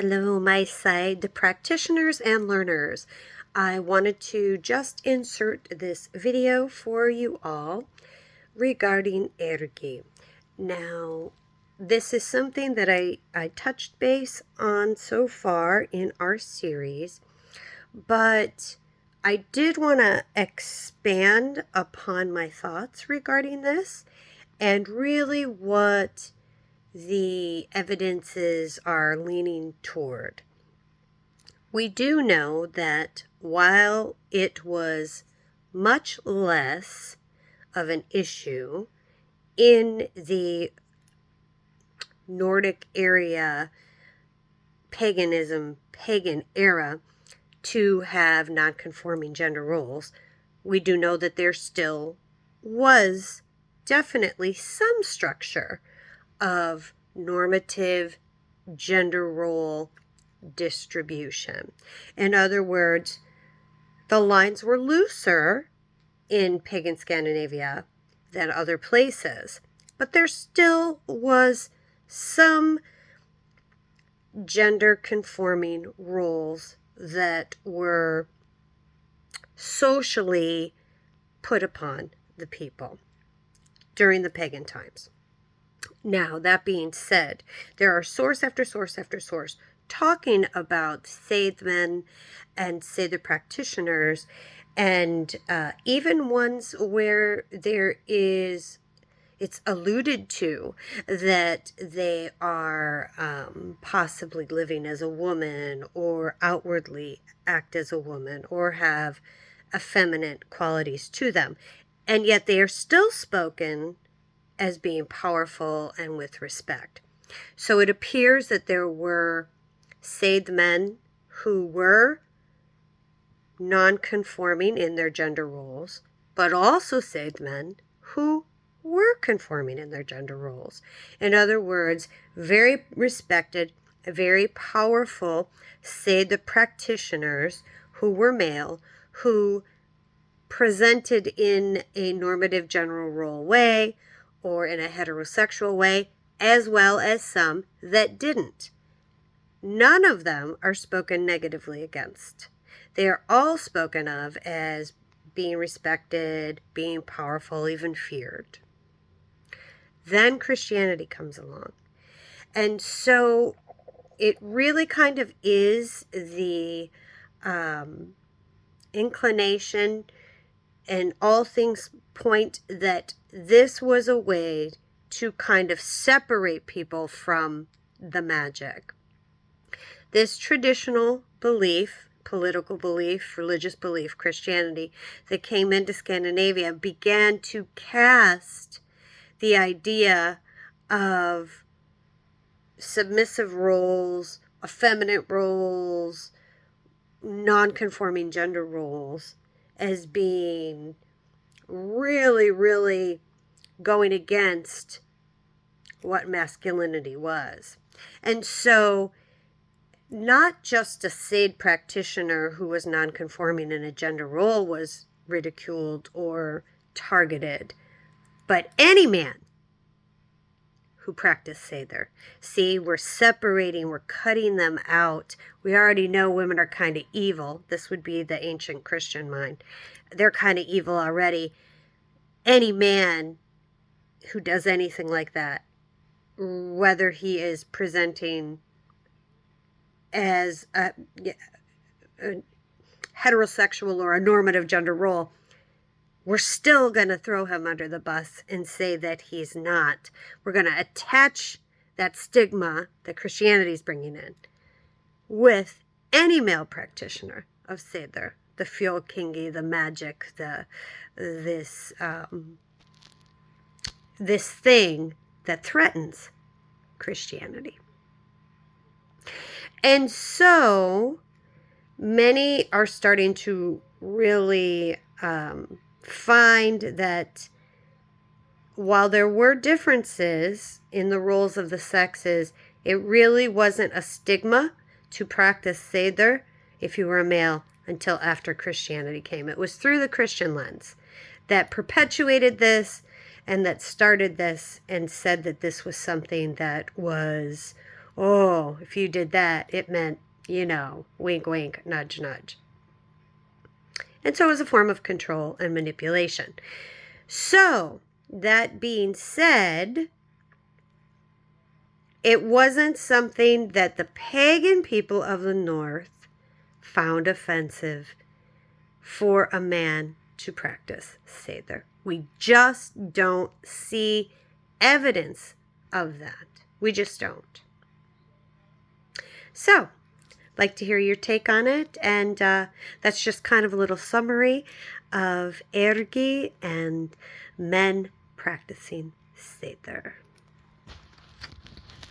Hello, my Seiđr practitioners and learners. I wanted to just insert this video for you all regarding ergi. Now, this is something that I touched base on so far in our series, but I did want to expand upon my thoughts regarding this and really what the evidences are leaning toward. We do know that while it was much less of an issue in the Nordic area pagan era to have non-conforming gender roles, we do know that there still was definitely some structure of normative gender role distribution. In other words, the lines were looser in pagan Scandinavia than other places, but there still was some gender conforming roles that were socially put upon the people during the pagan times. Now, that being said, there are source after source after source talking about Seiđr men and Seiđr practitioners, and even ones where it's alluded to that they are possibly living as a woman or outwardly act as a woman or have effeminate qualities to them. And yet they are still spoken as being powerful and with respect. So it appears that there were Seiđr men who were non-conforming in their gender roles, but also Seiđr men who were conforming in their gender roles. In other words, very respected, very powerful Seiđr practitioners who were male, who presented in a normative general role way, or in a heterosexual way, as well as some that didn't. None of them are spoken negatively against. They are all spoken of as being respected, being powerful, even feared. Then Christianity comes along. And so it really kind of is the inclination, and all things point that this was a way to kind of separate people from the magic. This traditional belief, political belief, religious belief, Christianity, that came into Scandinavia began to cast the idea of submissive roles, effeminate roles, non-conforming gender roles as being really, really going against what masculinity was. And so not just a Seiđr practitioner who was non-conforming in a gender role was ridiculed or targeted, but any man who practiced Seiđr. See, we're separating, we're cutting them out. We already know women are kind of evil. This would be the ancient Christian mind. They're kind of evil already. Any man who does anything like that, whether he is presenting as a heterosexual or a normative gender role, we're still going to throw him under the bus and say that he's not. We're going to attach that stigma that Christianity is bringing in with any male practitioner of Seiđr, the fjolkingi, the magic, this thing that threatens Christianity. And so many are starting to really find that while there were differences in the roles of the sexes, it really wasn't a stigma to practice Seiđr if you were a male until after Christianity came. It was through the Christian lens that perpetuated this and that started this and said that this was something that was oh, if you did that, it meant, wink, wink, nudge, nudge. And so it was a form of control and manipulation. So, that being said, it wasn't something that the pagan people of the North found offensive for a man to practice Seiđr. We just don't see evidence of that. We just don't. So, I'd like to hear your take on it, and that's just kind of a little summary of ergi and men practicing Seiđr.